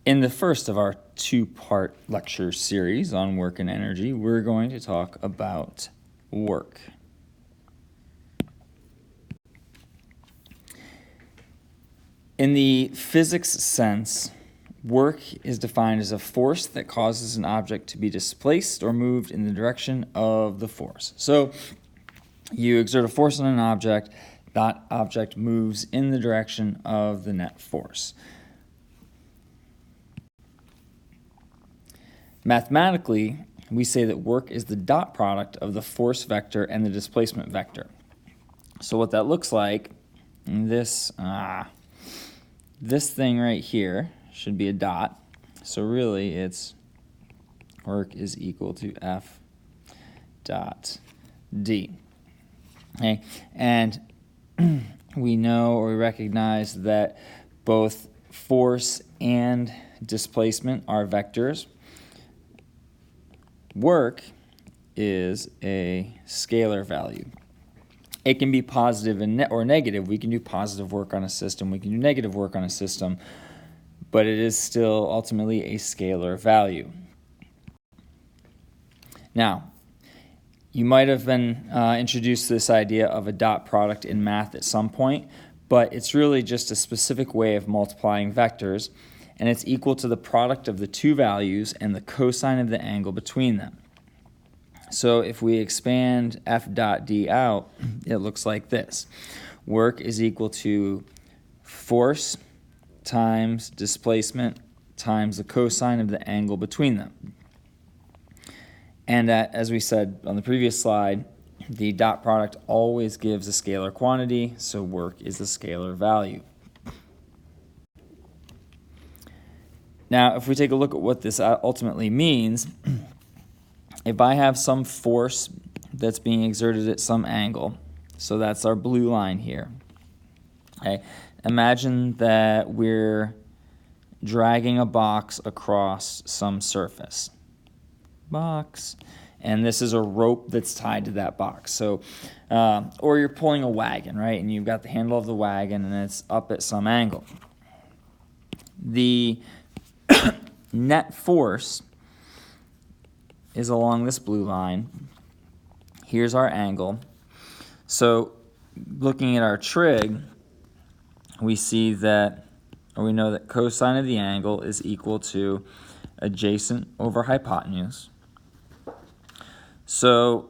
In the first of our two-part lecture series on work and energy, we're going to talk about work. In the physics sense, work is defined as a force that causes an object to be displaced or moved in the direction of the force. So you exert a force on an object, that object moves in the direction of the net force. Mathematically, we say that work is the dot product of the force vector and the displacement vector. So what that looks like, this thing right here should be a dot. So really it's work is equal to F dot D. Okay, and we know or we recognize that both force and displacement are vectors. Work is a scalar value. It can be positive or negative. We can do positive work on a system. We can do negative work on a system. But it is still ultimately a scalar value. Now, you might have been introduced to this idea of a dot product in math at some point, but it's really just a specific way of multiplying vectors, and it's equal to the product of the two values and the cosine of the angle between them. So if we expand F dot D out, it looks like this. Work is equal to force times displacement times the cosine of the angle between them. And as we said on the previous slide, the dot product always gives a scalar quantity, so work is a scalar value. Now, if we take a look at what this ultimately means, if I have some force that's being exerted at some angle, so that's our blue line here. Okay, imagine that we're dragging a box across some surface. Box. And this is a rope that's tied to that box. So, or you're pulling a wagon, right? And you've got the handle of the wagon and it's up at some angle. The net force is along this blue line. Here's our angle. So looking at our trig, we see that, or we know that cosine of the angle is equal to adjacent over hypotenuse. So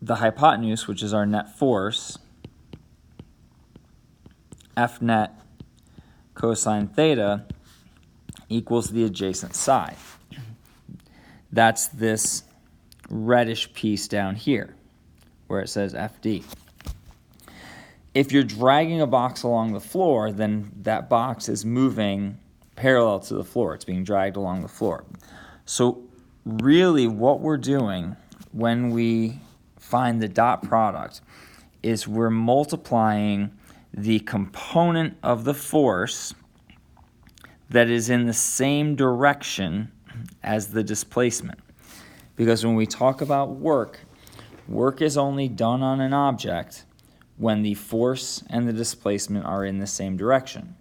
the hypotenuse, which is our net force, F net cosine theta equals the adjacent side. That's this reddish piece down here where it says FD. If you're dragging a box along the floor, then that box is moving parallel to the floor. It's being dragged along the floor. So really what we're doing when we find the dot product is we're multiplying the component of the force that is in the same direction as the displacement. Because when we talk about work, work is only done on an object when the force and the displacement are in the same direction.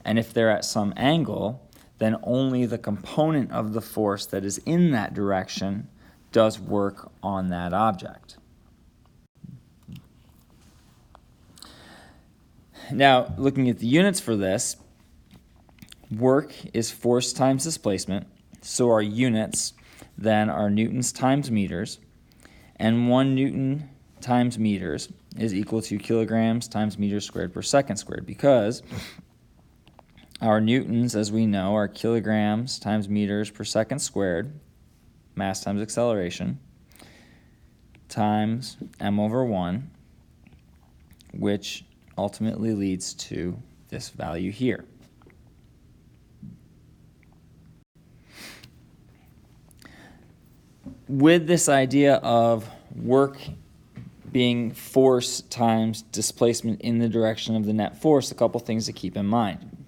And if they're at some angle, then only the component of the force that is in that direction does work on that object. Now, looking at the units for this, work is force times displacement, so our units then are newtons times meters, and 1 newton times meters is equal to kilograms times meters squared per second squared, because our newtons, as we know, are kilograms times meters per second squared, mass times acceleration, times m over 1, which ultimately leads to this value here. With this idea of work being force times displacement in the direction of the net force, a couple things to keep in mind.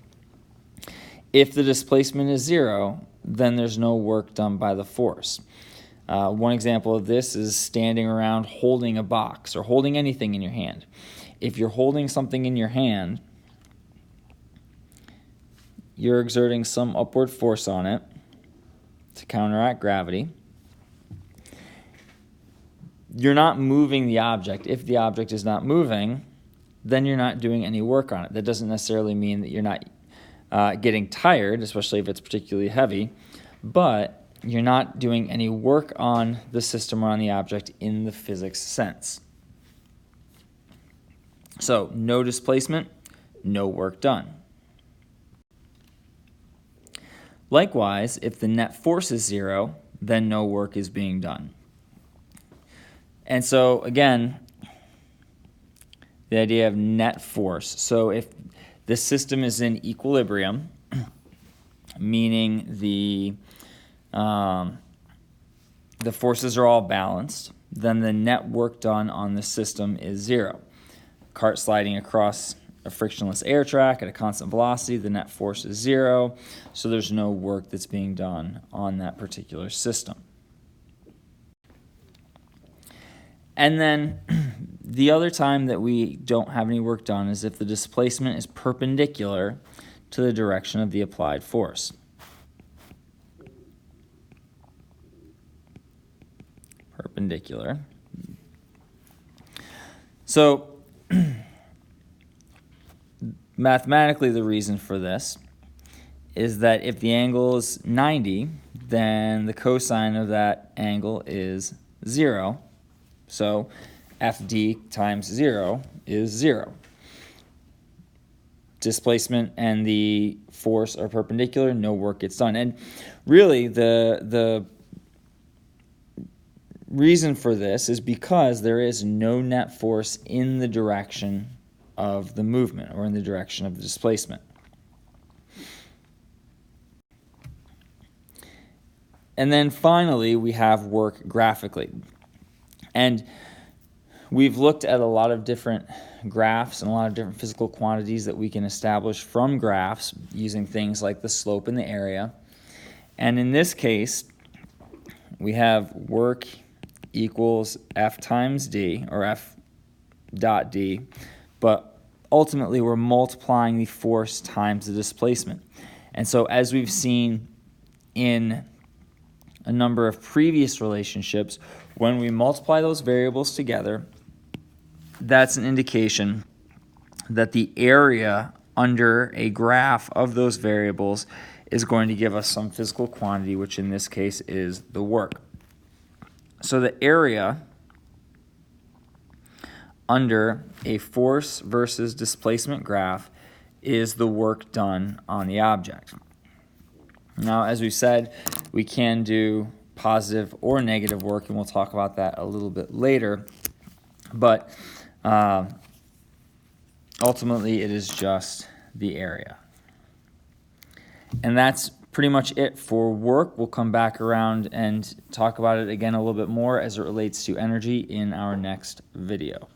If the displacement is 0, then there's no work done by the force. One example of this is standing around holding a box or holding anything in your hand. If you're holding something in your hand, you're exerting some upward force on it to counteract gravity. You're not moving the object. If the object is not moving, then you're not doing any work on it. That doesn't necessarily mean that you're not getting tired, especially if it's particularly heavy, but you're not doing any work on the system or on the object in the physics sense. So no displacement, no work done. Likewise, if the net force is 0, then no work is being done. And so again, the idea of net force. So if the system is in equilibrium, meaning the forces are all balanced, then the net work done on the system is 0. Cart sliding across a frictionless air track at a constant velocity, the net force is 0, so there's no work that's being done on that particular system. And then the other time that we don't have any work done is if the displacement is perpendicular to the direction of the applied force. Perpendicular. So mathematically, the reason for this is that if the angle is 90, then the cosine of that angle is 0. So FD times 0 is 0. Displacement and the force are perpendicular, no work gets done. And really, the reason for this is because there is no net force in the direction of the movement or in the direction of the displacement. And then finally, we have work graphically. And we've looked at a lot of different graphs and a lot of different physical quantities that we can establish from graphs using things like the slope and the area. And in this case, we have work equals F times D, or F dot D, but ultimately we're multiplying the force times the displacement. And so as we've seen in a number of previous relationships, when we multiply those variables together, that's an indication that the area under a graph of those variables is going to give us some physical quantity, which in this case is the work. So the area under a force versus displacement graph is the work done on the object. Now, as we said, we can do positive or negative work, and we'll talk about that a little bit later. But ultimately, it is just the area. And that's pretty much it for work. We'll come back around and talk about it again a little bit more as it relates to energy in our next video.